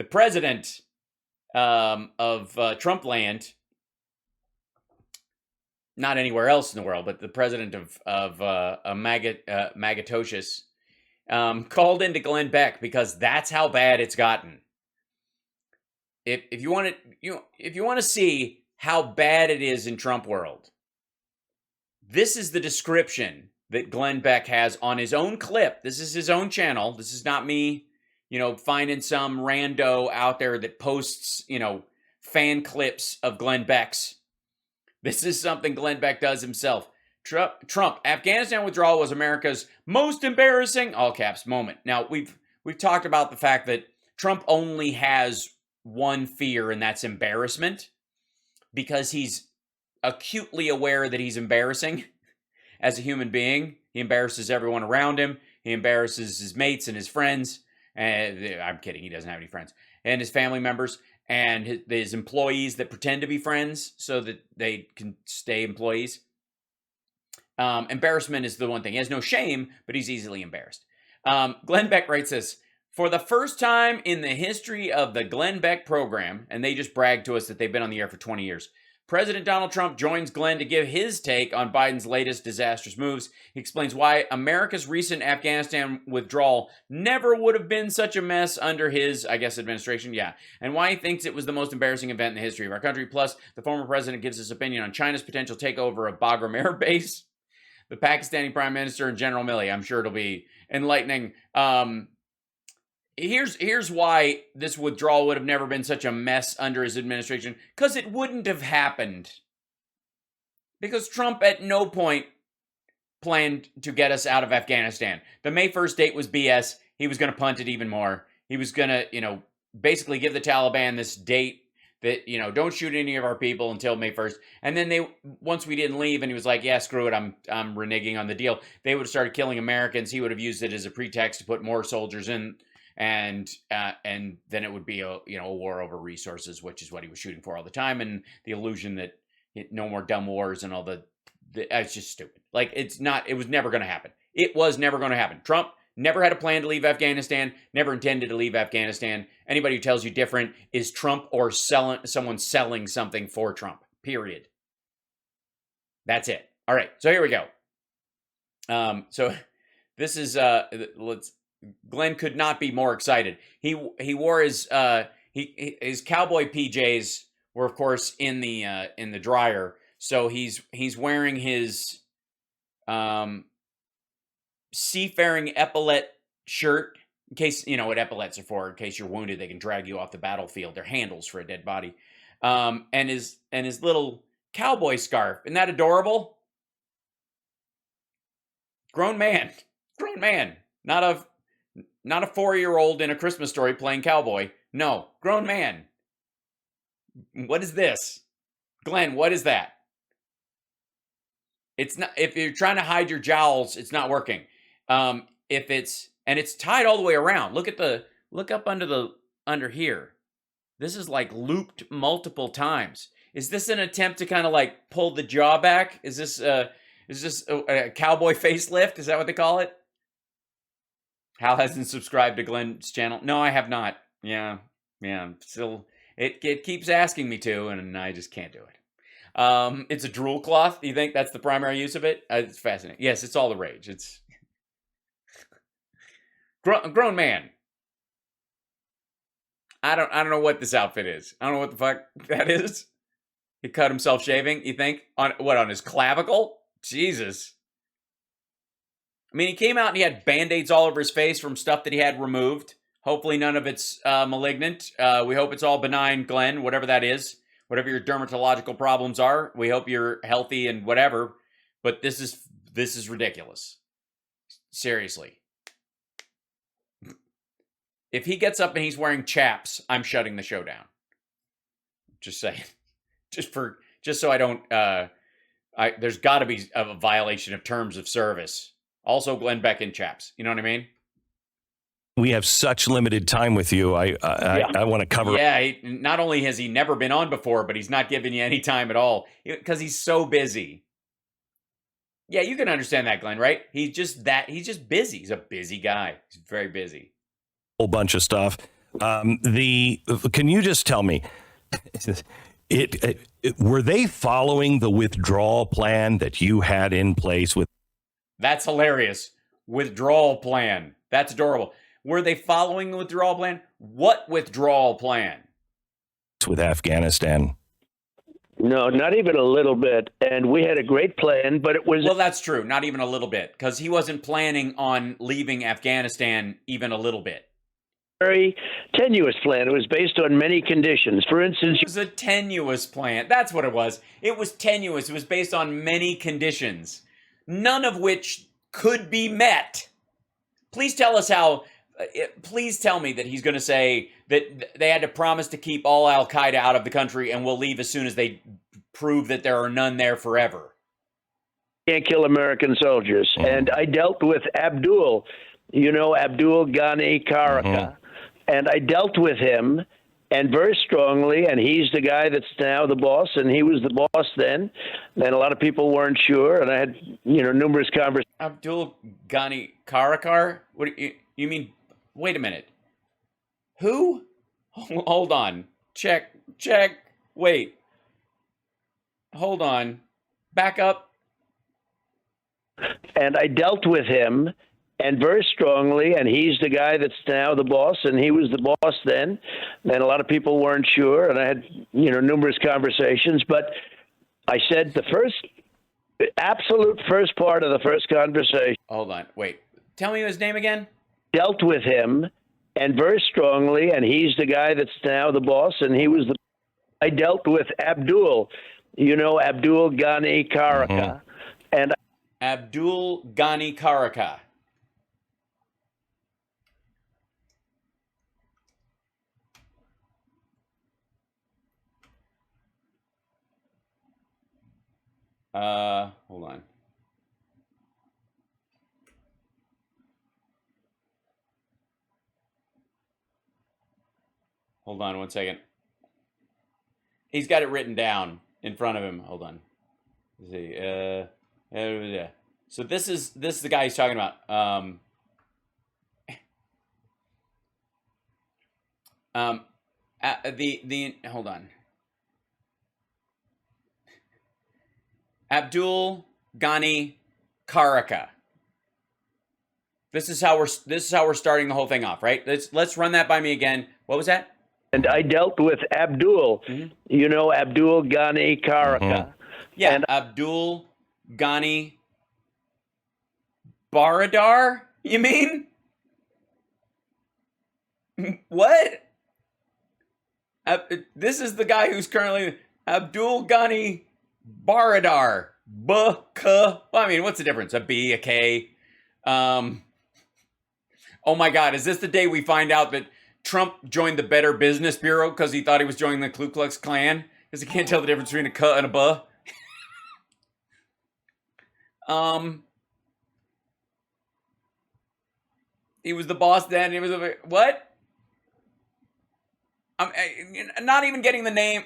the president of Trump land, not anywhere else in the world, but the president of Magatocious, called into Glenn Beck because that's how bad it's gotten. If you want to see how bad it is in Trump world, this is the description that Glenn Beck has on his own clip. This is his own channel. This is not me, finding some rando out there that posts, fan clips of Glenn Beck's. This is something Glenn Beck does himself. Trump, Afghanistan withdrawal was America's most embarrassing, all caps, moment. Now, we've talked about the fact that Trump only has one fear, and that's embarrassment, because he's acutely aware that he's embarrassing as a human being. He embarrasses everyone around him. He embarrasses his mates and his friends. And I'm kidding, he doesn't have any friends. And his family members and his employees that pretend to be friends so that they can stay employees. Embarrassment is the one thing. He has no shame, but he's easily embarrassed. Glenn Beck writes this: for the first time in the history of the Glenn Beck program, and they just bragged to us that they've been on the air for 20 years, President Donald Trump joins Glenn to give his take on Biden's latest disastrous moves. He explains why America's recent Afghanistan withdrawal never would have been such a mess under his, administration, and why he thinks it was the most embarrassing event in the history of our country. Plus, the former president gives his opinion on China's potential takeover of Bagram Air Base, the Pakistani Prime Minister, and General Milley. I'm sure it'll be enlightening. Here's why this withdrawal would have never been such a mess under his administration. Because it wouldn't have happened. Because Trump at no point planned to get us out of Afghanistan. The May 1st date was BS. He was going to punt it even more. He was going to, basically give the Taliban this date that, don't shoot any of our people until May 1st. And then once we didn't leave and he was like, yeah, screw it, I'm reneging on the deal, they would have started killing Americans. He would have used it as a pretext to put more soldiers in. And then it would be a war over resources, which is what he was shooting for all the time, and the illusion that no more dumb wars and all it's just stupid. Like, it was never going to happen. It was never going to happen. Trump never had a plan to leave Afghanistan, never intended to leave Afghanistan. Anybody who tells you different is Trump or someone selling something for Trump, period. That's it. All right, so here we go. So this is, Glenn could not be more excited. He wore his cowboy PJs were of course in the dryer, so he's wearing his seafaring epaulette shirt in case what epaulettes are for. In case you're wounded, they can drag you off the battlefield. They're handles for a dead body. And his little cowboy scarf. Isn't that adorable? Grown man, not a 4-year-old in A Christmas Story playing cowboy. No, grown man. What is this? Glenn, what is that? It's not, if you're trying to hide your jowls, it's not working. It's tied all the way around. Look up under here. This is like looped multiple times. Is this an attempt to kind of like pull the jaw back? Is this a cowboy facelift? Is that what they call it? Hal hasn't subscribed to Glenn's channel. No, I have not. Yeah. Still, it keeps asking me to, and I just can't do it. It's a drool cloth. You think that's the primary use of it? It's fascinating. Yes, it's all the rage. It's grown man. I don't know what this outfit is. I don't know what the fuck that is. He cut himself shaving, you think? On his clavicle? Jesus. I mean, he came out and he had Band-Aids all over his face from stuff that he had removed. Hopefully none of it's malignant. We hope it's all benign, Glenn, whatever that is. Whatever your dermatological problems are, we hope you're healthy and whatever. But this is ridiculous. Seriously. If he gets up and he's wearing chaps, I'm shutting the show down. Just saying. Just so I don't... there's got to be a violation of terms of service. Also, Glenn Beck in chaps. You know what I mean? We have such limited time with you. I want to cover. Yeah, not only has he never been on before, but he's not giving you any time at all because he's so busy. Yeah, you can understand that, Glenn, right? He's just busy. He's a busy guy. He's very busy. Whole bunch of stuff. Can you just tell me, were they following the withdrawal plan that you had in place with? That's hilarious. Withdrawal plan. That's adorable. Were they following the withdrawal plan? What withdrawal plan? With Afghanistan? No, not even a little bit. And we had a great plan, but it was... Well, that's true. Not even a little bit, because he wasn't planning on leaving Afghanistan even a little bit. Very tenuous plan. It was based on many conditions. For instance... It was a tenuous plan. That's what it was. It was tenuous. It was based on many conditions, none of which could be met. Please tell us how... Please tell me that he's going to say that they had to promise to keep all al-Qaeda out of the country and will leave as soon as they prove that there are none there forever. Can't kill American soldiers. And I dealt with Abdul, Abdul Ghani Karaka. And I dealt with him, and very strongly, and he's the guy that's now the boss, and he was the boss then. And a lot of people weren't sure, and I had, numerous conversations. Abdul Ghani Karakar? What do you mean? Wait a minute. Who? Hold on. Check. Wait. Hold on. Back up. And I dealt with him, and very strongly, and he's the guy that's now the boss, and he was the boss then. And a lot of people weren't sure, and I had, numerous conversations. But I said the absolute first part of the first conversation. Hold on. Wait. Tell me his name again. Dealt with him, and very strongly, and he's the guy that's now the boss, and he was the... I dealt with Abdul, Abdul Ghani Karaka. And Abdul Ghani Karaka. Hold on. Hold on 1 second. He's got it written down in front of him. Hold on. Let's see. So this is the guy he's talking about. Hold on. Abdul Ghani Karaka. This is how we're starting the whole thing off, right? Let's run that by me again. What was that? And I dealt with Abdul, Abdul Ghani Karaka. Yeah, and Abdul Ghani Baradar, you mean? What? This is the guy who's currently Abdul Ghani Baradar. Well, I mean, what's the difference? A B, a K. Oh my God, is this the day we find out that Trump joined the Better Business Bureau because he thought he was joining the Ku Klux Klan? Because he can't tell the difference between a K and a B. He was the boss then. He was what? I'm not even getting the name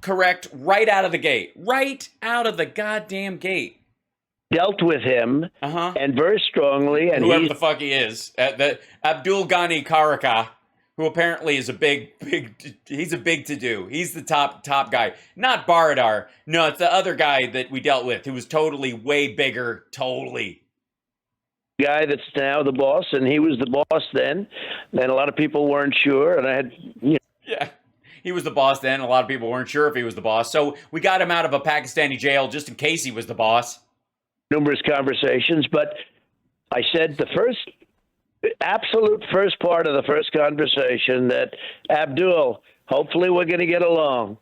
correct right out of the gate. Right out of the goddamn gate. Dealt with him, and very strongly, and whoever the fuck he is, the Abdul Ghani Karaka, who apparently is he's a big to-do. He's the top guy. Not Baradar. No, it's the other guy that we dealt with, who was totally way bigger, totally. Guy that's now the boss, and he was the boss then. And a lot of people weren't sure, and I had, Yeah, he was the boss then. A lot of people weren't sure if he was the boss. So we got him out of a Pakistani jail just in case he was the boss. Numerous conversations, but I said the absolute first part of the first conversation that, Abdul, hopefully we're going to get along.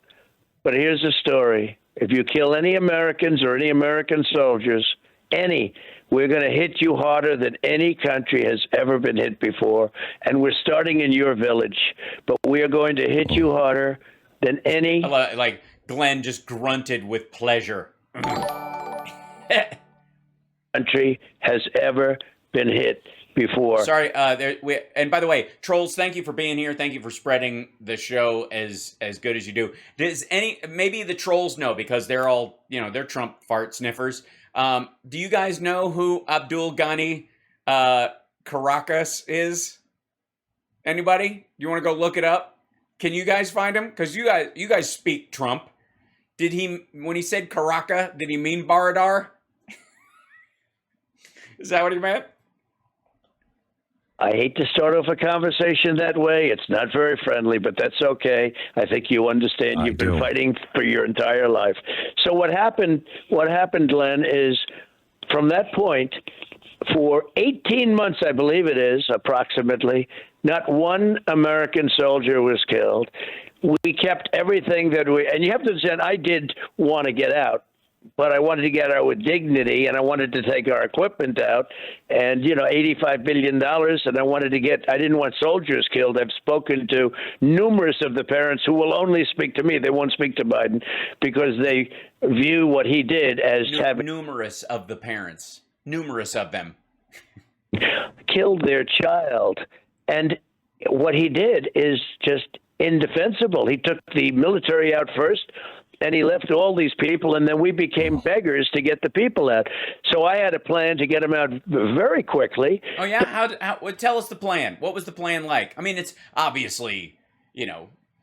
But here's the story. If you kill any Americans or any American soldiers, we're going to hit you harder than any country has ever been hit before. And we're starting in your village, but we are going to hit you harder than any. Like Glenn just grunted with pleasure. Country has ever been hit before. Sorry, and by the way, trolls, thank you for being here. Thank you for spreading the show as good as you do. Maybe the trolls know because they're all, they're Trump fart sniffers. Do you guys know who Abdul Ghani Caracas is? Anybody? You want to go look it up? Can you guys find him? Because you guys speak Trump. Did he, when he said Caracas, did he mean Baradar? Is that what he meant? I hate to start off a conversation that way. It's not very friendly, but that's okay. I think you understand. You've been fighting for your entire life. So what happened, Glenn, is from that point, for 18 months, I believe it is, approximately, not one American soldier was killed. We kept everything that and you have to understand, I did want to get out, but I wanted to get out with dignity, and I wanted to take our equipment out, and, $85 billion, and I didn't want soldiers killed. I've spoken to numerous of the parents who will only speak to me. They won't speak to Biden because they view what he did as having... Numerous of the parents. Numerous of them. Killed their child. And what he did is just indefensible. He took the military out first, and he left all these people, and then we became beggars to get the people out. So I had a plan to get them out very quickly. Oh, yeah? How tell us the plan. What was the plan like? I mean, it's obviously,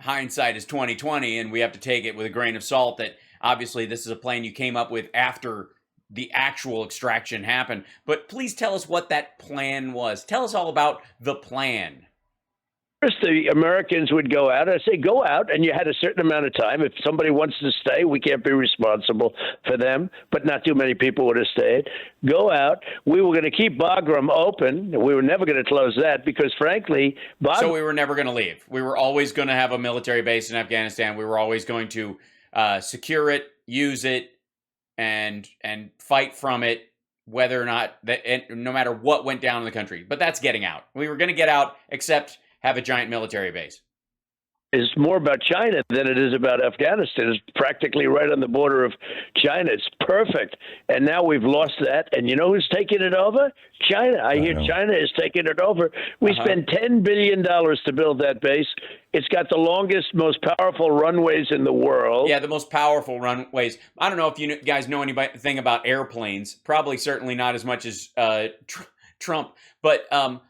hindsight is 20/20, and we have to take it with a grain of salt that obviously this is a plan you came up with after the actual extraction happened. But please tell us what that plan was. Tell us all about the plan. First, the Americans would go out. I say, go out, and you had a certain amount of time. If somebody wants to stay, we can't be responsible for them, but not too many people would have stayed. Go out. We were going to keep Bagram open. We were never going to close that because, frankly, So we were never going to leave. We were always going to have a military base in Afghanistan. We were always going to secure it, use it, and fight from it, whether or not no matter what went down in the country. But that's getting out. We were going to get out, except have a giant military base. Is more about China than it is about Afghanistan. It's practically right on the border of China. It's perfect. And now we've lost that. And you know who's taking it over? China. I hear China is taking it over. We spent $10 billion to build that base. It's got the longest, most powerful runways in the world. Yeah, the most powerful runways. I don't know if you guys know anything about airplanes. Probably certainly not as much as Trump. But a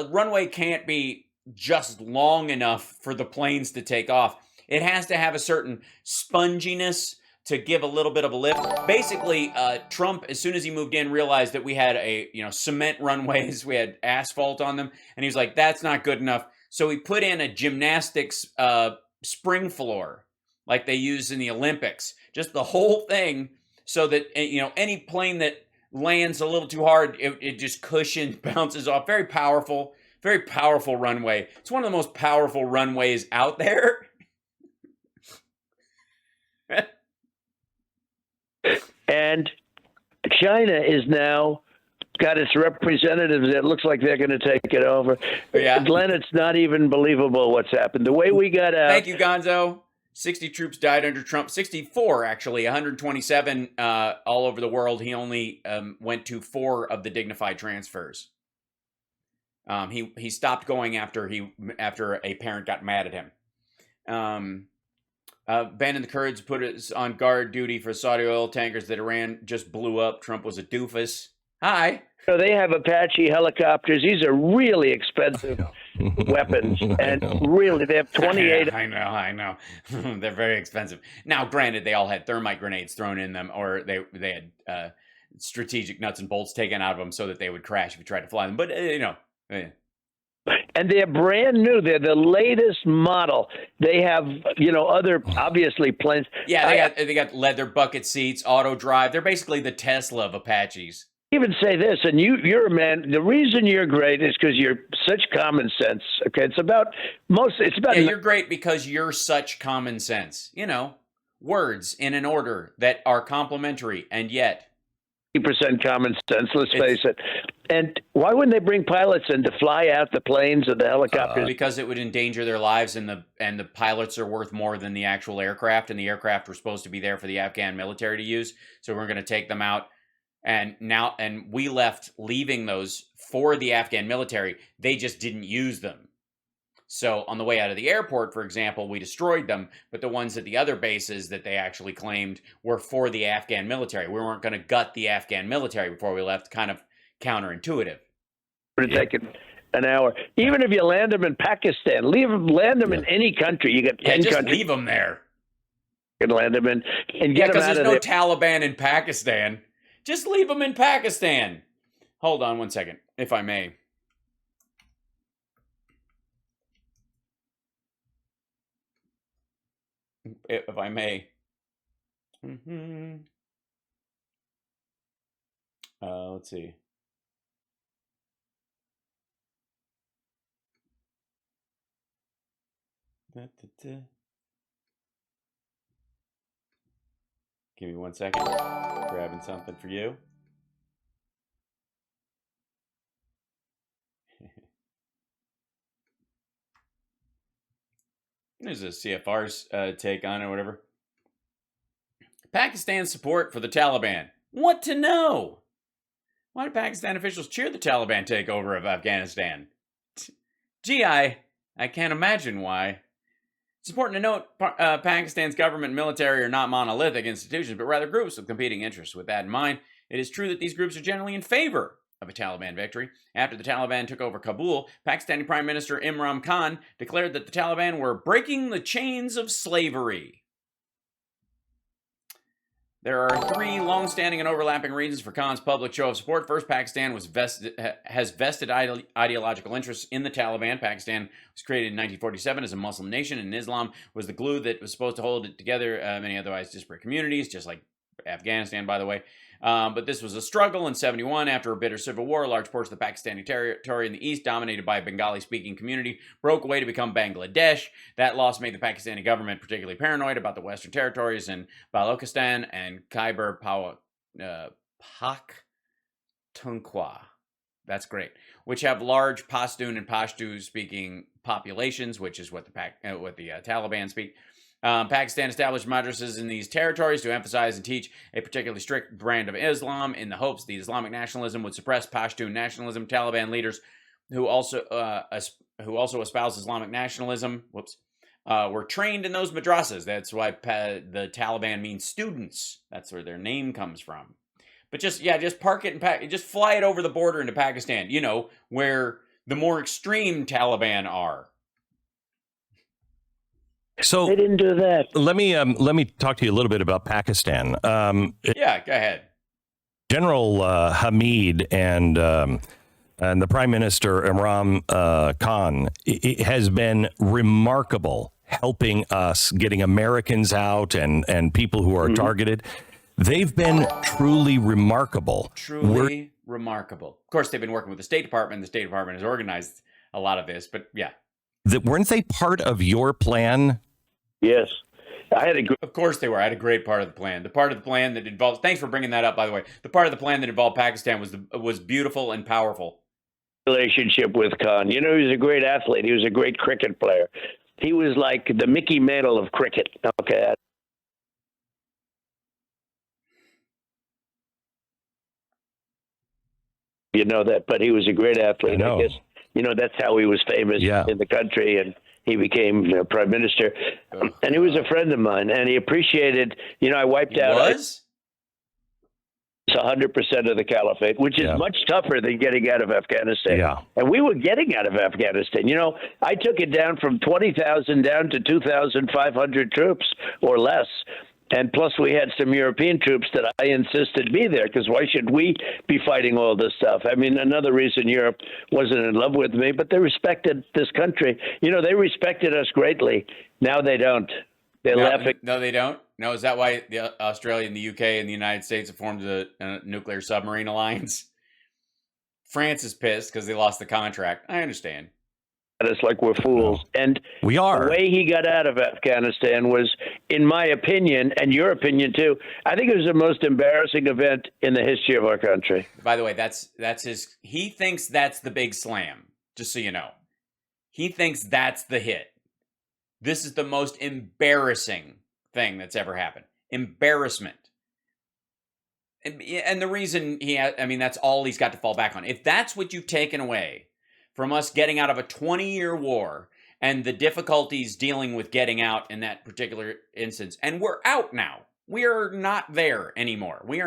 runway can't be just long enough for the planes to take off. It has to have a certain sponginess to give a little bit of a lift. Basically, Trump, as soon as he moved in, realized that we had cement runways, we had asphalt on them, and he was like, that's not good enough. So he put in a gymnastics spring floor, like they use in the Olympics, just the whole thing, so that any plane that lands a little too hard, it just cushions, bounces off. Very powerful runway. It's one of the most powerful runways out there. And China is now got its representatives. It looks like they're going to take it over. Yeah. Glenn, it's not even believable what's happened. The way we got out. Thank you, Gonzo. 60 troops died under Trump. 64, actually. 127 all over the world. He only went to 4 of the dignified transfers. He stopped going after a parent got mad at him. Ben and the Kurds put us on guard duty for Saudi oil tankers that Iran just blew up. Trump was a doofus. Hi. So they have Apache helicopters. These are really expensive weapons, and really they have 28. I know. They're very expensive. Now, granted, they all had thermite grenades thrown in them, or they had strategic nuts and bolts taken out of them so that they would crash if you tried to fly them. But yeah. And they're brand new. They're the latest model. They have, other obviously planes. Yeah, they got leather bucket seats, auto drive. They're basically the Tesla of Apaches. Even say this, and you're a man. The reason you're great is because you're such common sense. Okay, it's about. Yeah, you're great because you're such common sense. Words in an order that are complementary, and yet 80% common sense. Let's face it. And why wouldn't they bring pilots in to fly out the planes or the helicopters? Because it would endanger their lives, and the pilots are worth more than the actual aircraft, and the aircraft were supposed to be there for the Afghan military to use. So we're going to take them out. And we left leaving those for the Afghan military. They just didn't use them. So on the way out of the airport, for example, we destroyed them. But the ones at the other bases that they actually claimed were for the Afghan military. We weren't going to gut the Afghan military before we left. Kind of counterintuitive. an hour. Even if you land them in Pakistan, land them in any country. You get 10 just countries. leave them there. You can land them in and get them out of there. Because there's no Taliban in Pakistan. Just leave them in Pakistan. Hold on one second, if I may. If I may. Let's see. Give me 1 second. Grabbing something for you. There's a CFR's take on it or whatever. Pakistan's support for the Taliban. What to know? Why do Pakistan officials cheer the Taliban takeover of Afghanistan? Gee, I can't imagine why. It's important to note Pakistan's government and military are not monolithic institutions, but rather groups with competing interests. With that in mind, it is true that these groups are generally in favor of a Taliban victory. After the Taliban took over Kabul, Pakistani Prime Minister Imran Khan declared that the Taliban were breaking the chains of slavery. There are three long-standing and overlapping reasons for Khan's public show of support. First, Pakistan has vested ideological interests in the Taliban. Pakistan was created in 1947 as a Muslim nation, and Islam was the glue that was supposed to hold it together many otherwise disparate communities, just like Afghanistan, by the way. But this was a struggle in 71. After a bitter civil war, large portions of the Pakistani territory in the east, dominated by a Bengali-speaking community, broke away to become Bangladesh. That loss made the Pakistani government particularly paranoid about the western territories in Balochistan and Khyber Pakhtunkhwa. That's great. Which have large Pashtun and Pashto-speaking populations, which is what the Taliban speak. Pakistan established madrasas in these territories to emphasize and teach a particularly strict brand of Islam in the hopes the Islamic nationalism would suppress Pashtun nationalism. Taliban leaders who also espouse Islamic nationalism were trained in those madrasas. That's why the Taliban means students. That's where their name comes from. But just park it and just fly it over the border into Pakistan, where the more extreme Taliban are. So they didn't do that. Let me talk to you a little bit about Pakistan. Yeah, go ahead. General Hamid and the Prime Minister Imran Khan has been remarkable, helping us, getting Americans out and people who are targeted. They've been truly remarkable. Remarkable. Of course, they've been working with the State Department. The State Department has organized a lot of this, but yeah. Weren't they part of your plan? Yes. Of course they were. I had a great part of the plan. The part of the plan that involved... Thanks for bringing that up, by the way. The part of the plan that involved Pakistan was beautiful and powerful. Relationship with Khan. He was a great athlete. He was a great cricket player. He was like the Mickey Mantle of cricket. Okay. You know that, but he was a great athlete. I guess, that's how he was famous in the country, and he became prime minister. And he was a friend of mine, and he appreciated, I wiped out 100% of the caliphate, which is much tougher than getting out of Afghanistan. Yeah. And we were getting out of Afghanistan. I took it down from 20,000 down to 2,500 troops or less. And plus, we had some European troops that I insisted be there, because why should we be fighting all this stuff? I mean, another reason Europe wasn't in love with me, but they respected this country. They respected us greatly. Now they don't. They're laughing. No, they don't? No, is that why Australia and the UK and the United States have formed a nuclear submarine alliance? France is pissed because they lost the contract. I understand. It's like we're fools. And we are. The way he got out of Afghanistan was, in my opinion, and your opinion too, I think it was the most embarrassing event in the history of our country. By the way, that's his... He thinks that's the big slam, just so you know. He thinks that's the hit. This is the most embarrassing thing that's ever happened. Embarrassment. And the reason that's all he's got to fall back on. If that's what you've taken away from us getting out of a 20-year war and the difficulties dealing with getting out in that particular instance. And we're out now. We are not there anymore. We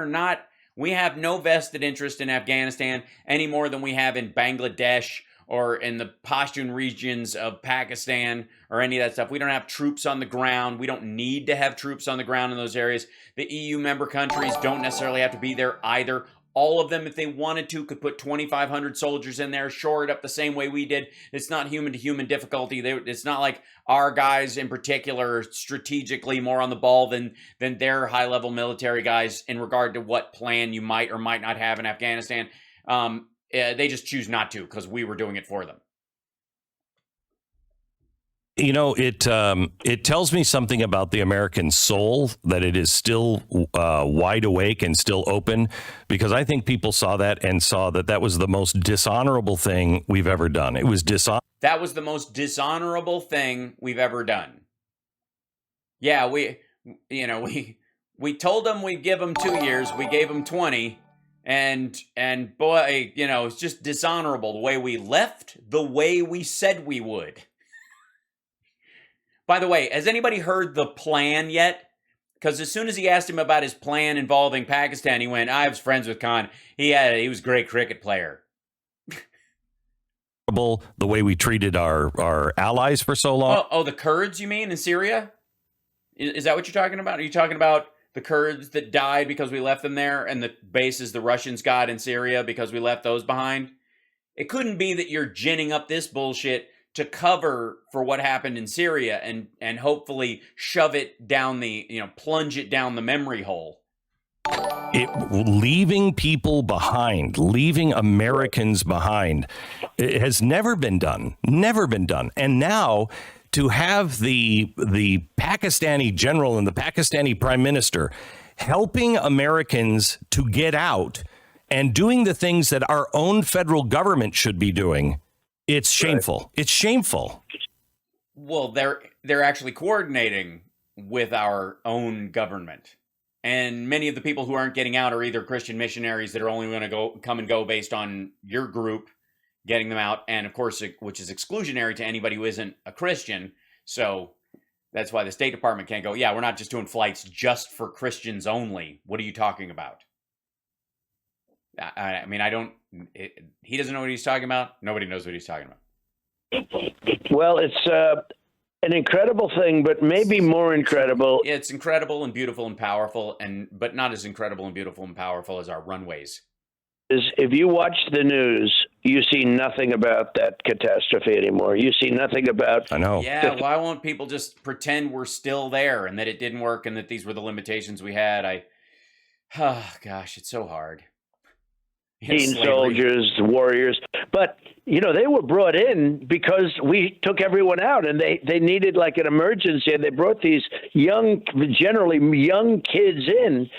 have no vested interest in Afghanistan any more than we have in Bangladesh or in the Pashtun regions of Pakistan or any of that stuff. We don't have troops on the ground. We don't need to have troops on the ground in those areas. The EU member countries don't necessarily have to be there either. All of them, if they wanted to, could put 2,500 soldiers in there, shore it up the same way we did. It's not human-to-human difficulty. It's not like our guys in particular are strategically more on the ball than their high-level military guys in regard to what plan you might or might not have in Afghanistan. They just choose not to because we were doing it for them. You know, it tells me something about the American soul, that it is still wide awake and still open, because I think people saw that and saw that that was the most dishonorable thing we've ever done. It was That was the most dishonorable thing we've ever done. Yeah, we told them we'd give them 2 years. We gave them 20. And boy, it's just dishonorable the way we left, the way we said we would. By the way, has anybody heard the plan yet? Because as soon as he asked him about his plan involving Pakistan, he went, I was friends with Khan. He was a great cricket player. The way we treated our allies for so long. Oh, the Kurds, you mean, in Syria? Is that what you're talking about? Are you talking about the Kurds that died because we left them there, and the bases the Russians got in Syria because we left those behind? It couldn't be that you're ginning up this bullshit to cover for what happened in Syria and hopefully shove it down plunge it down the memory hole. Leaving people behind, leaving Americans behind, it has never been done. And now to have the Pakistani general and the Pakistani prime minister helping Americans to get out and doing the things that our own federal government should be doing, it's shameful. Right. It's shameful. Well, they're actually coordinating with our own government. And many of the people who aren't getting out are either Christian missionaries that are only going to come and go based on your group getting them out, and of course, which is exclusionary to anybody who isn't a Christian. So that's why the State Department can't go, yeah, we're not just doing flights just for Christians only. What are you talking about? I mean, he doesn't know what he's talking about. Nobody knows what he's talking about. Well, it's an incredible thing, but maybe more incredible. It's incredible and beautiful and powerful, but not as incredible and beautiful and powerful as our runways. If you watch the news, you see nothing about that catastrophe anymore. You see nothing about... I know. Yeah, why won't people just pretend we're still there and that it didn't work and that these were the limitations we had? Gosh, it's so hard. Soldiers, warriors. But, they were brought in because we took everyone out, and they needed like an emergency, and they brought these generally young kids in,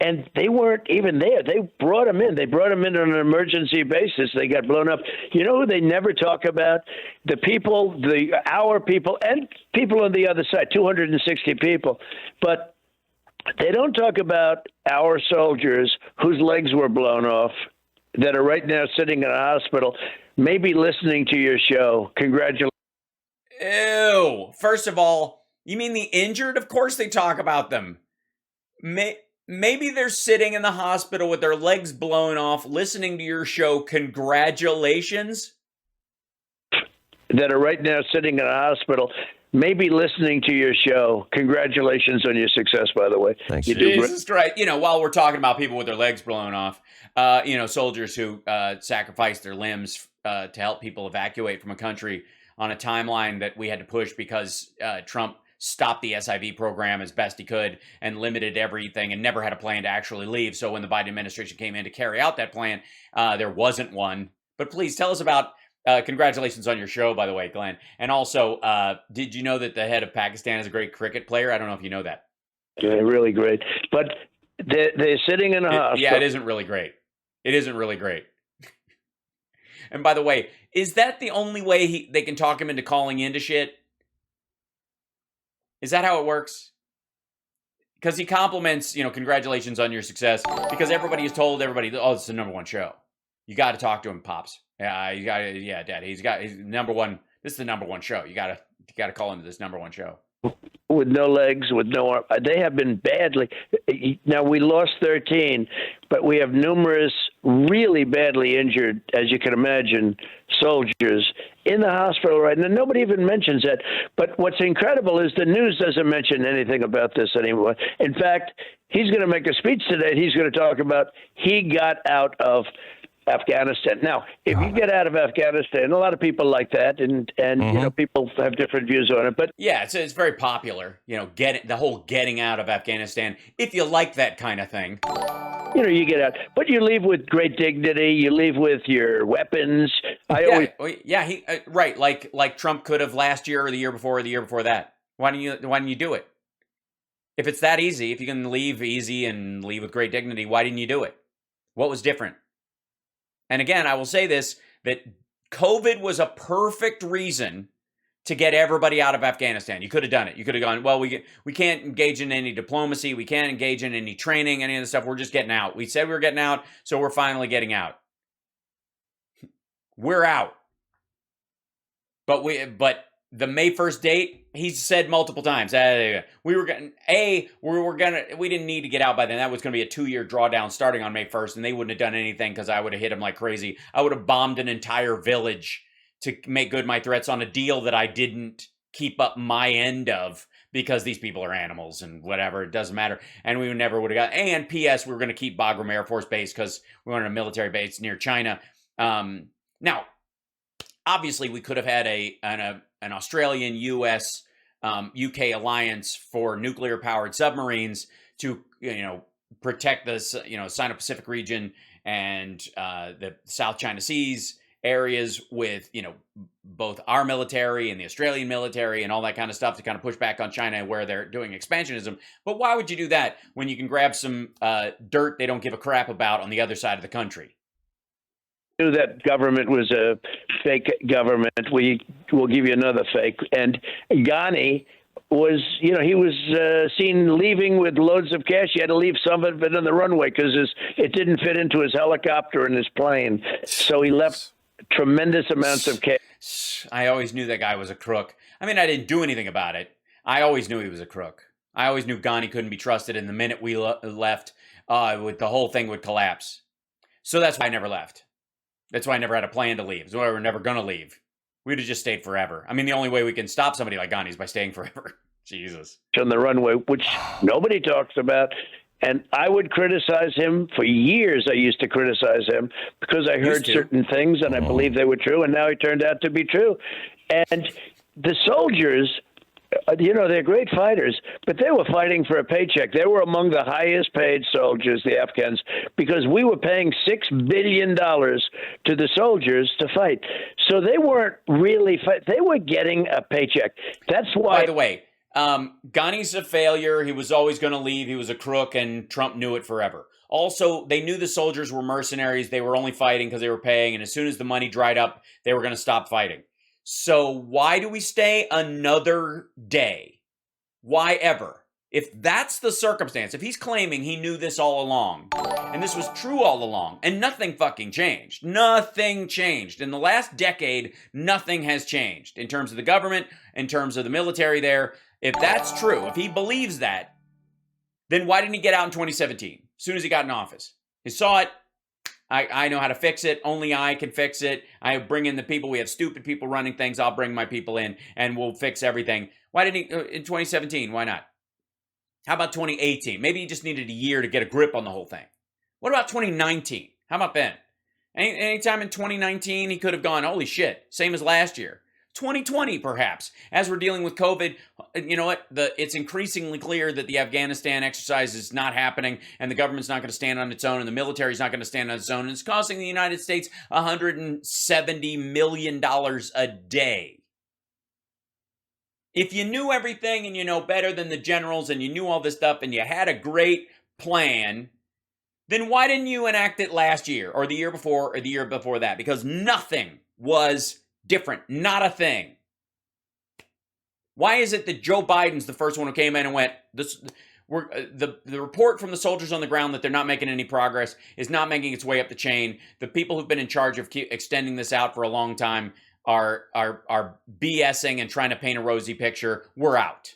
and they weren't even there. They brought them in. They brought them in on an emergency basis. They got blown up. You know who they never talk about? The people, our people, and people on the other side, 260 people. But they don't talk about our soldiers whose legs were blown off, that are right now sitting in a hospital, maybe listening to your show. Congratulations. Ew. First of all, you mean the injured? Of course they talk about them. Maybe they're sitting in the hospital with their legs blown off, listening to your show. Congratulations. That are right now sitting in a hospital, maybe listening to your show. Congratulations on your success, by the way. Thanks. You Jesus Christ. While we're talking about people with their legs blown off, soldiers who sacrificed their limbs to help people evacuate from a country on a timeline that we had to push because Trump stopped the SIV program as best he could and limited everything and never had a plan to actually leave. So when the Biden administration came in to carry out that plan, there wasn't one. But please tell us about, congratulations on your show, by the way, Glenn. And also, did you know that the head of Pakistan is a great cricket player? I don't know if you know that. Yeah, really great. But they're sitting in a hospital. Yeah, it isn't really great. It isn't really great. And by the way, is that the only way they can talk him into calling into shit? Is that how it works? Because he compliments, congratulations on your success, because everybody has told everybody, oh, it's the number one show. You got to talk to him, Pops. Yeah, Dad. He's number one. This is the number one show. You got to call into this number one show. with no legs, with no arm. They have been badly. Now, we lost 13, but we have numerous really badly injured, as you can imagine, soldiers in the hospital right now. Nobody even mentions that. But what's incredible is the news doesn't mention anything about this anymore. In fact, he's going to make a speech today. He's going to talk about he got out of Afghanistan. Now, if you get out of Afghanistan, a lot of people like that, and you know, people have different views on it. But yeah, it's very popular. You know, the whole getting out of Afghanistan. If you like that kind of thing, you know, you get out, but you leave with great dignity. You leave with your weapons. Right. Like Trump could have last year or the year before or the year before that. Why didn't you do it? If it's that easy, if you can leave easy and leave with great dignity, why didn't you do it? What was different? And again, I will say this, that COVID was a perfect reason to get everybody out of Afghanistan. You could have done it. You could have gone, well, we can't engage in any diplomacy. We can't engage in any training, any of the stuff. We're just getting out. We said we were getting out, so we're finally getting out. We're out. But the May 1st date, he's said multiple times, we didn't need to get out by then. That was going to be a 2-year drawdown starting on May 1st, and they wouldn't have done anything because I would have hit him like crazy. I would have bombed an entire village to make good my threats on a deal that I didn't keep up my end of because these people are animals and whatever. It doesn't matter. And we never would have got, and P.S., we were going to keep Bagram Air Force Base because we wanted a military base near China. Now, obviously, we could have had an Australian, U.S., UK alliance for nuclear-powered submarines to, protect the, Sino-Pacific region and the South China Seas areas with, both our military and the Australian military and all that kind of stuff to kind of push back on China where they're doing expansionism. But why would you do that when you can grab some dirt they don't give a crap about on the other side of the country? Knew that government was a fake government. We will give you another fake. And Ghani was, he was seen leaving with loads of cash. He had to leave some of it on the runway because it didn't fit into his helicopter and his plane. So he left tremendous amounts of cash. I always knew that guy was a crook. I mean, I didn't do anything about it. I always knew he was a crook. I always knew Ghani couldn't be trusted. And the minute we left, the whole thing would collapse. So that's why I never left. That's why I never had a plan to leave. That's why we're never going to leave. We'd have just stayed forever. I mean, the only way we can stop somebody like Ghani is by staying forever. Jesus. On the runway, which nobody talks about. And I would criticize him for years. I used to criticize him because I heard certain things and I believed they were true. And now it turned out to be true. And the soldiers, they're great fighters, but they were fighting for a paycheck. They were among the highest paid soldiers, the Afghans, because we were paying $6 billion to the soldiers to fight. So they weren't really they were getting a paycheck. That's why. By the way, Ghani's a failure. He was always going to leave. He was a crook, and Trump knew it forever. Also, they knew the soldiers were mercenaries. They were only fighting because they were paying, and as soon as the money dried up, they were going to stop fighting. So why do we stay another day? Why ever? If that's the circumstance, if he's claiming he knew this all along, and this was true all along, and nothing fucking changed. Nothing changed. In the last decade, nothing has changed in terms of the government, in terms of the military there. If that's true, if he believes that, then why didn't he get out in 2017, as soon as he got in office? He saw it. I know how to fix it. Only I can fix it. I bring in the people. We have stupid people running things. I'll bring my people in and we'll fix everything. Why didn't he in 2017? Why not? How about 2018? Maybe he just needed a year to get a grip on the whole thing. What about 2019? How about then? Anytime in 2019, he could have gone, holy shit, same as last year. 2020, perhaps. As we're dealing with COVID, you know what? It's increasingly clear that the Afghanistan exercise is not happening, and the government's not going to stand on its own, and the military's not going to stand on its own, and it's costing the United States $170 million a day. If you knew everything, and you know better than the generals, and you knew all this stuff, and you had a great plan, then why didn't you enact it last year, or the year before, or the year before that? Because nothing was different. Not a thing. Why is it that Joe Biden's the first one who came in and went, the report from the soldiers on the ground that they're not making any progress is not making its way up the chain. The people who've been in charge of extending this out for a long time are BSing and trying to paint a rosy picture. We're out.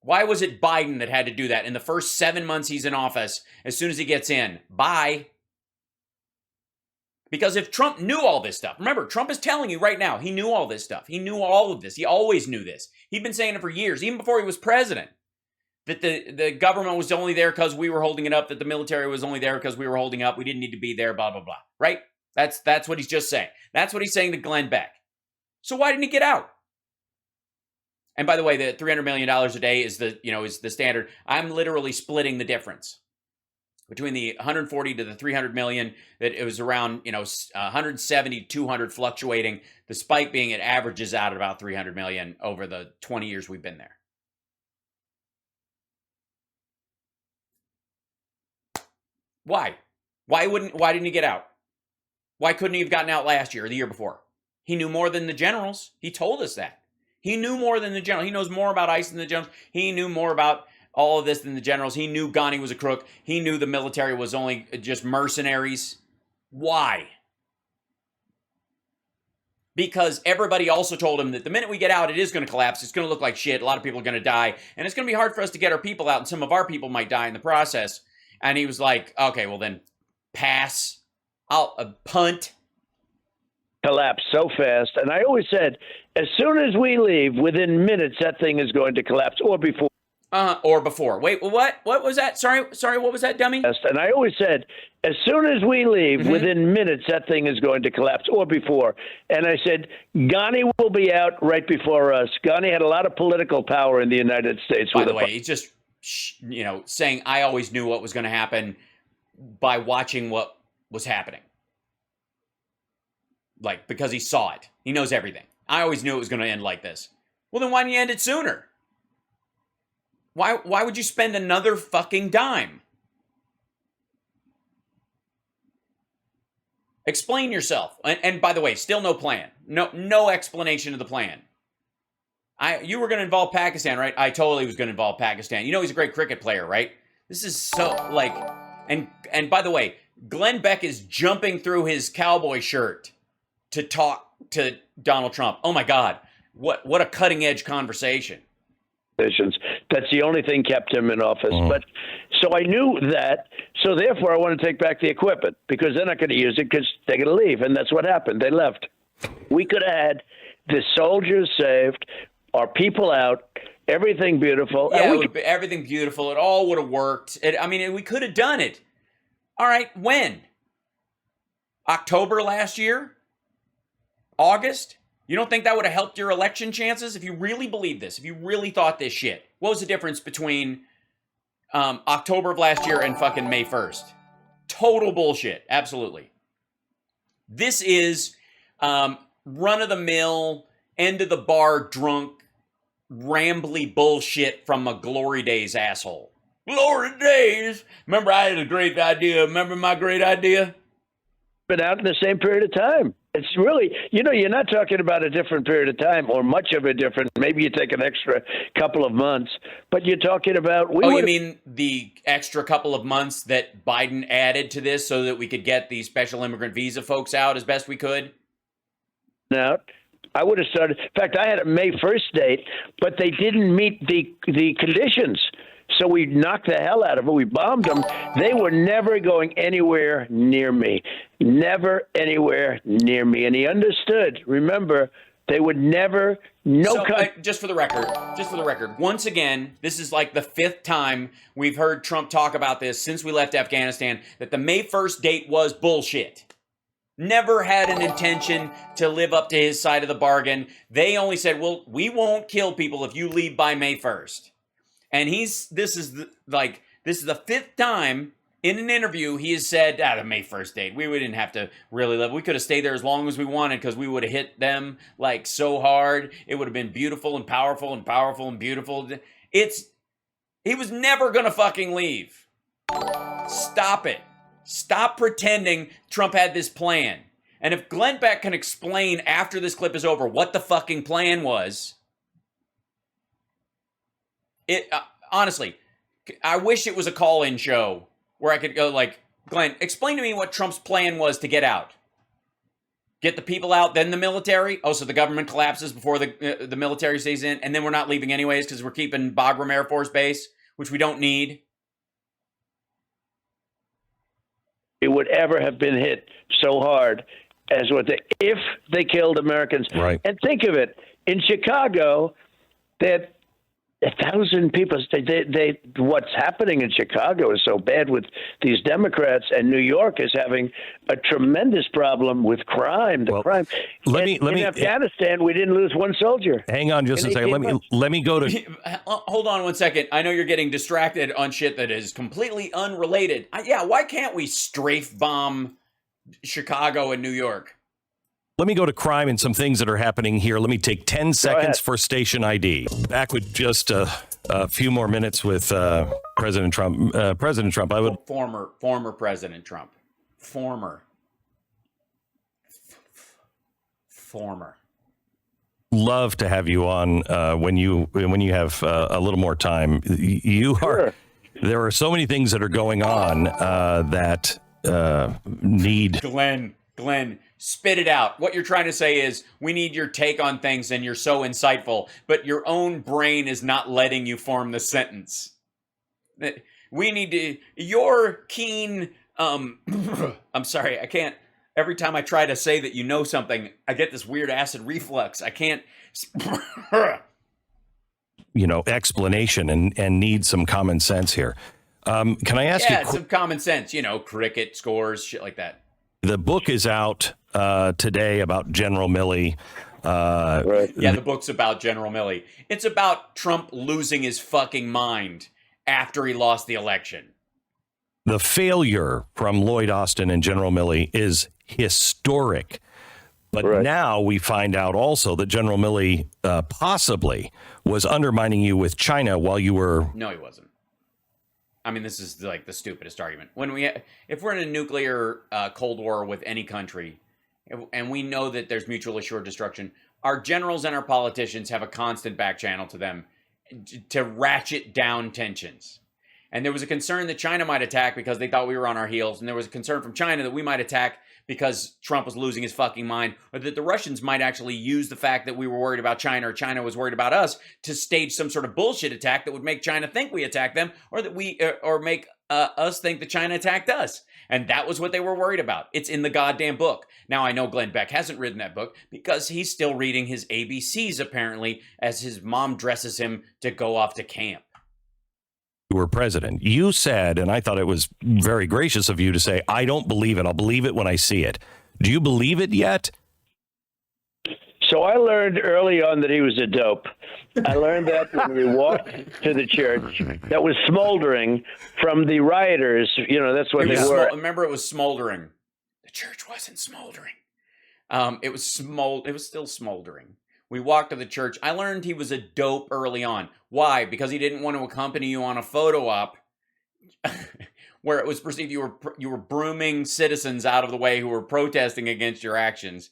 Why was it Biden that had to do that in the first 7 months he's in office? As soon as he gets in, bye. Because if Trump knew all this stuff, remember, Trump is telling you right now, he knew all this stuff. He knew all of this. He always knew this. He'd been saying it for years, even before he was president, that the government was only there because we were holding it up, that the military was only there because we were holding up. We didn't need to be there, blah, blah, blah. Right? That's what he's just saying. That's what he's saying to Glenn Beck. So why didn't he get out? And by the way, the $300 million a day is the standard. I'm literally splitting the difference between the 140 to the 300 million. That it was around 170 200 fluctuating. The spike being it averages out at about 300 million over the 20 years we've been there. Why? Why didn't he get out? Why couldn't he have gotten out last year or the year before? He knew more than the generals. He told us that. He knew more than the general. He knows more about ICE than the generals. He knew more about all of this than the generals. He knew Ghani was a crook. He knew the military was only just mercenaries. Why? Because everybody also told him that the minute we get out, it is going to collapse. It's going to look like shit. A lot of people are going to die. And it's going to be hard for us to get our people out. And some of our people might die in the process. And he was like, okay, well then pass. I'll punt. Collapse so fast. And I always said, as soon as we leave, within minutes, that thing is going to collapse, or before. Or before. Wait, what? What was that? Sorry, what was that, dummy? And I always said, as soon as we leave, within minutes, that thing is going to collapse, or before. And I said, Ghani will be out right before us. Ghani had a lot of political power in the United States. By the way, he's just, saying I always knew what was going to happen by watching what was happening. Like, because he saw it. He knows everything. I always knew it was going to end like this. Well, then why didn't you end it sooner? Why would you spend another fucking dime? Explain yourself. And by the way, still no plan. No explanation of the plan. You were going to involve Pakistan, right? I totally was going to involve Pakistan. You know he's a great cricket player, right? This is so, and by the way, Glenn Beck is jumping through his cowboy shirt to talk to Donald Trump. Oh my God. What a cutting edge conversation. That's the only thing kept him in office. But so I knew that. So therefore, I want to take back the equipment because they're not going to use it because they're going to leave. And that's what happened. They left. We could have had the soldiers saved, our people out, everything beautiful. Yeah, everything beautiful. It all would have worked. We could have done it. All right, when? October last year? August? You don't think that would have helped your election chances? If you really believed this, if you really thought this shit, what was the difference between October of last year and fucking May 1st? Total bullshit. Absolutely. This is run-of-the-mill, end-of-the-bar drunk, rambly bullshit from a Glory Days asshole. Glory Days! Remember I had a great idea. Remember my great idea? Been out in the same period of time. It's really, you're not talking about a different period of time or much of a different, maybe you take an extra couple of months, but you're talking about... you mean the extra couple of months that Biden added to this so that we could get the special immigrant visa folks out as best we could? No, I would have started... In fact, I had a May 1st date, but they didn't meet the conditions. So we knocked the hell out of them. We bombed them. They were never going anywhere near me. Never anywhere near me. And he understood. Remember, they would never... Just for the record, once again, this is like the 5th time we've heard Trump talk about this since we left Afghanistan, that the May 1st date was bullshit. Never had an intention to live up to his side of the bargain. They only said, well, we won't kill people if you leave by May 1st. And this is the 5th time in an interview he has said, the May 1st date, we didn't have to really live. We could have stayed there as long as we wanted because we would have hit them like so hard. It would have been beautiful and powerful and powerful and beautiful. He was never going to fucking leave. Stop it. Stop pretending Trump had this plan. And if Glenn Beck can explain after this clip is over what the fucking plan was... honestly, I wish it was a call-in show where I could go like, Glenn, explain to me what Trump's plan was to get out. Get the people out, then the military. Oh, so the government collapses before the military stays in, and then we're not leaving anyways because we're keeping Bagram Air Force Base, which we don't need. It would ever have been hit so hard as what if they killed Americans. Right. And think of it, in Chicago, that 1,000 people. What's happening in Chicago is so bad with these Democrats, and New York is having a tremendous problem with crime. In Afghanistan, we didn't lose one soldier. Hang on just a second. Let me go to. Hold on one second. I know you're getting distracted on shit that is completely unrelated. Why can't we strafe bomb Chicago and New York? Let me go to crime and some things that are happening here. Let me take 10 seconds for station ID. Back with just a few more minutes with President Trump. President Trump, I would... Former President Trump. Former. Love to have you on when you have a little more time. Sure. There are so many things that are going on that need... Glenn, spit it out. What you're trying to say is we need your take on things and you're so insightful, but your own brain is not letting you form the sentence. We need to, your keen, I'm sorry, I can't, every time I try to say that you know something, I get this weird acid reflux. I can't, explanation and need some common sense here. Can I ask you? Yeah, some common sense, cricket scores, shit like that. The book is out today about General Milley. Right. Yeah, the book's about General Milley. It's about Trump losing his fucking mind after he lost the election. The failure from Lloyd Austin and General Milley is historic. But now we find out also that General Milley possibly was undermining you with China while you were... No, he wasn't. I mean, this is like the stupidest argument. If we're in a nuclear Cold War with any country, and we know that there's mutually assured destruction, our generals and our politicians have a constant back channel to them to ratchet down tensions. And there was a concern that China might attack because they thought we were on our heels, and there was a concern from China that we might attack because Trump was losing his fucking mind, or that the Russians might actually use the fact that we were worried about China or China was worried about us to stage some sort of bullshit attack that would make China think we attacked them, or that or make us think that China attacked us. And that was what they were worried about. It's in the goddamn book. Now, I know Glenn Beck hasn't written that book because he's still reading his ABCs, apparently, as his mom dresses him to go off to camp. You were president. You said, and I thought it was very gracious of you to say, I don't believe it. I'll believe it when I see it. Do you believe it yet? So I learned early on that he was a dope. I learned that when we walked to the church that was smoldering from the rioters. That's what they were. Remember, it was smoldering. The church wasn't smoldering. It was still smoldering. We walked to the church. I learned he was a dope early on. Why? Because he didn't want to accompany you on a photo op where it was perceived you were brooming citizens out of the way who were protesting against your actions.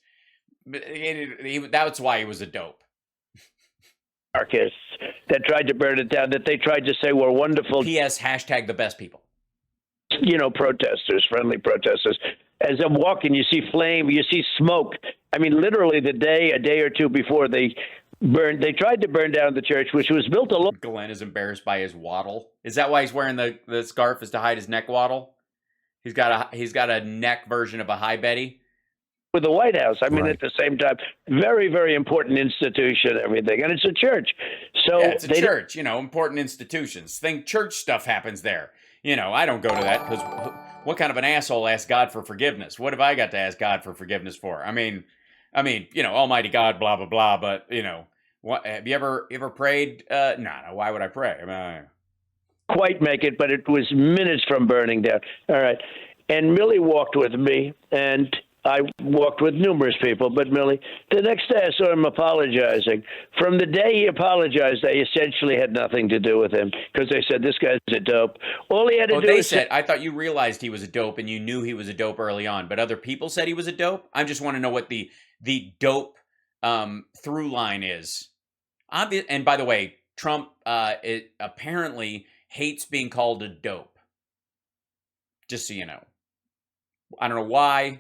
That's why he was a dope. Anarchists that tried to burn it down, that they tried to say were wonderful. P.S. #the best people. Protesters, friendly protesters. As I'm walking, you see flame, you see smoke. I mean, literally a day or two before they tried to burn down the church, which was built along. Glenn is embarrassed by his waddle. Is that why he's wearing the scarf, is to hide his neck waddle? He's got a neck version of a Hi Betty. With the White House. I mean, At the same time, very, very important institution, everything. And it's a church. So yeah, it's a church, important institutions. Church stuff happens there. I don't go to that because what kind of an asshole asks God for forgiveness? What have I got to ask God for forgiveness for? I mean, Almighty God, blah, blah, blah. But, what have you ever prayed? No, why would I pray? Quite make it, but it was minutes from burning down. All right. And Milley walked with me, and I walked with numerous people, but Milley, the next day I saw him apologizing. From the day he apologized, they essentially had nothing to do with him because they said, this guy's a dope. All he had to do was say, I thought you realized he was a dope and you knew he was a dope early on, but other people said he was a dope? I just want to know what the dope through line is. And by the way, Trump apparently hates being called a dope. Just so you know. I don't know why.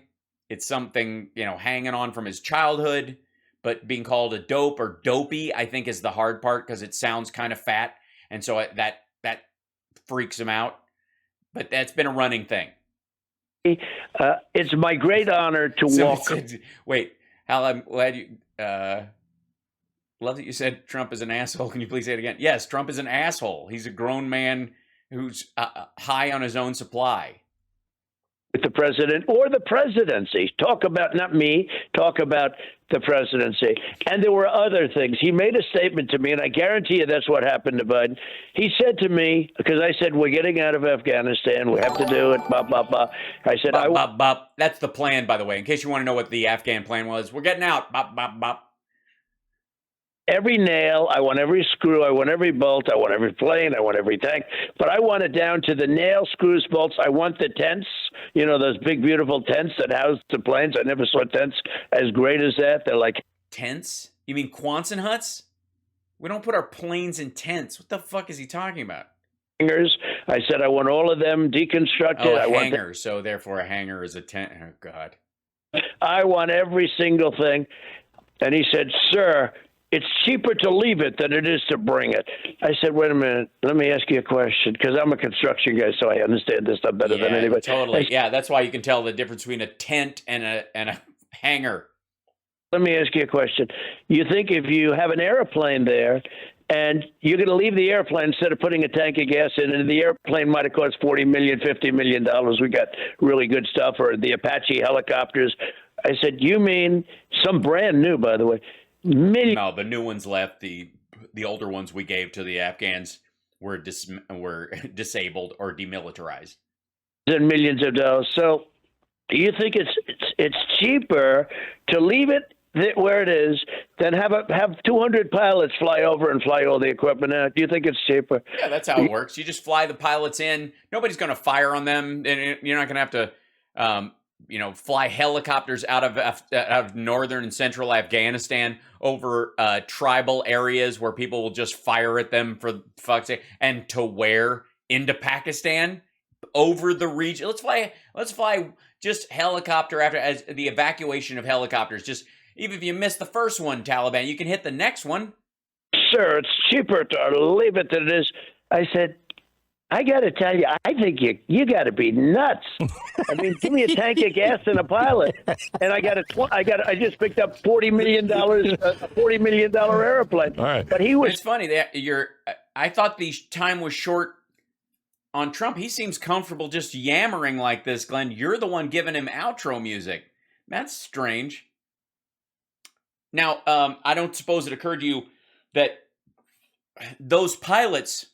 It's something, hanging on from his childhood, but being called a dope or dopey, I think, is the hard part because it sounds kind of fat. And so that freaks him out. But that's been a running thing. It's my great honor to walk. Wait, Hal, I'm glad you. Love that you said Trump is an asshole. Can you please say it again? Yes, Trump is an asshole. He's a grown man who's high on his own supply. With the president or the presidency. Talk about, not me, talk about the presidency. And there were other things. He made a statement to me, and I guarantee you that's what happened to Biden. He said to me, because I said, we're getting out of Afghanistan. We have to do it. Blah, blah, blah. I said, bop, bop, bop. That's the plan, by the way, in case you want to know what the Afghan plan was. We're getting out. Bop, bop, bop. Every nail, I want every screw, I want every bolt, I want every plane, I want every tank, but I want it down to the nail, screws, bolts. I want the tents, those big, beautiful tents that house the planes. I never saw tents as great as that. They're like tents? You mean Quonset huts? We don't put our planes in tents. What the fuck is he talking about? Hangars. I said I want all of them deconstructed. Oh, a hangar. So therefore a hangar is a tent. Oh, God. I want every single thing. And he said, sir, it's cheaper to leave it than it is to bring it. I said, wait a minute. Let me ask you a question, because I'm a construction guy, so I understand this stuff better than anybody. Totally. Yeah, that's why you can tell the difference between a tent and a hangar. Let me ask you a question. You think if you have an airplane there and you're going to leave the airplane instead of putting a tank of gas in, and the airplane might have cost $40 million, $50 million. We got really good stuff, or the Apache helicopters. I said, you mean some brand new, by the way. No, the new ones left. The older ones we gave to the Afghans were disabled or demilitarized. And millions of dollars. So do you think it's cheaper to leave it where it is than have 200 pilots fly over and fly all the equipment out? Do you think it's cheaper? Yeah, that's how it works. You just fly the pilots in. Nobody's going to fire on them, and you're not going to have to fly helicopters out of northern and central Afghanistan over tribal areas where people will just fire at them for fuck's sake, and to where into Pakistan over the region. Let's fly just helicopter after as the evacuation of helicopters. Just even if you miss the first one, Taliban, you can hit the next one. Sir, it's cheaper to leave it than it is. I said, I got to tell you, I think you got to be nuts. I mean, give me a tank of gas and a pilot, and I just picked up $40 million, a $40 million airplane. All right. But he was. It's funny that I thought the time was short on Trump. He seems comfortable just yammering like this, Glenn. You're the one giving him outro music. That's strange. Now, I don't suppose it occurred to you that those pilots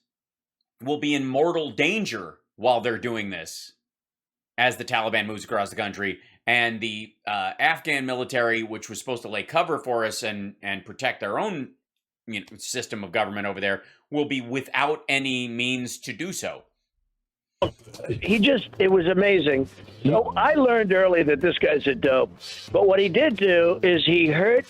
will be in mortal danger while they're doing this as the Taliban moves across the country. And the Afghan military, which was supposed to lay cover for us and protect their own system of government over there, will be without any means to do so. It was amazing. So I learned early that this guy's a dope. But what he did do is he hurt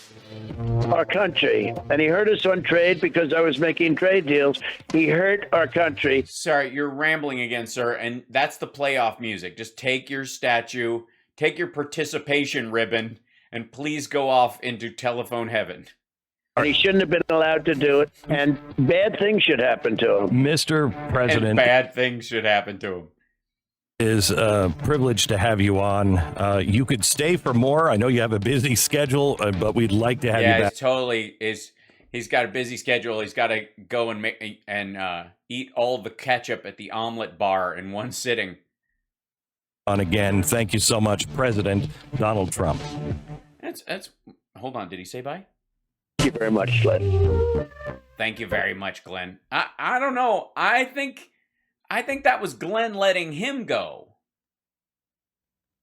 our country, and he hurt us on trade because I was making trade deals. He hurt our country. Sorry, you're rambling again, sir, and that's the playoff music. Just take your statue, take your participation ribbon, and please go off into telephone heaven. And he shouldn't have been allowed to do it, and bad things should happen to him. Mr. President. And bad things should happen to him. Is a privilege to have you on. You could stay for more. I know you have a busy schedule, but we'd like to have you back. He's got a busy schedule. He's got to go and eat all the ketchup at the omelet bar in one sitting. On again. Thank you so much, President Donald Trump. That's. Hold on. Did he say bye? Thank you very much, Glenn. Thank you very much, Glenn. I don't know. I think that was Glenn letting him go.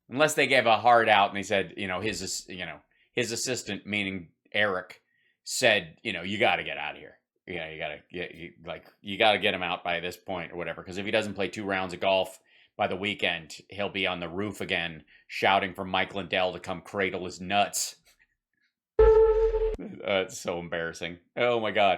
Unless they gave a hard out and they said, his assistant, meaning Eric, said, you got to get out of here. Yeah, you got to get him out by this point or whatever. Because if he doesn't play 2 rounds of golf by the weekend, he'll be on the roof again, shouting for Mike Lindell to come cradle his nuts. It's so embarrassing. Oh my God.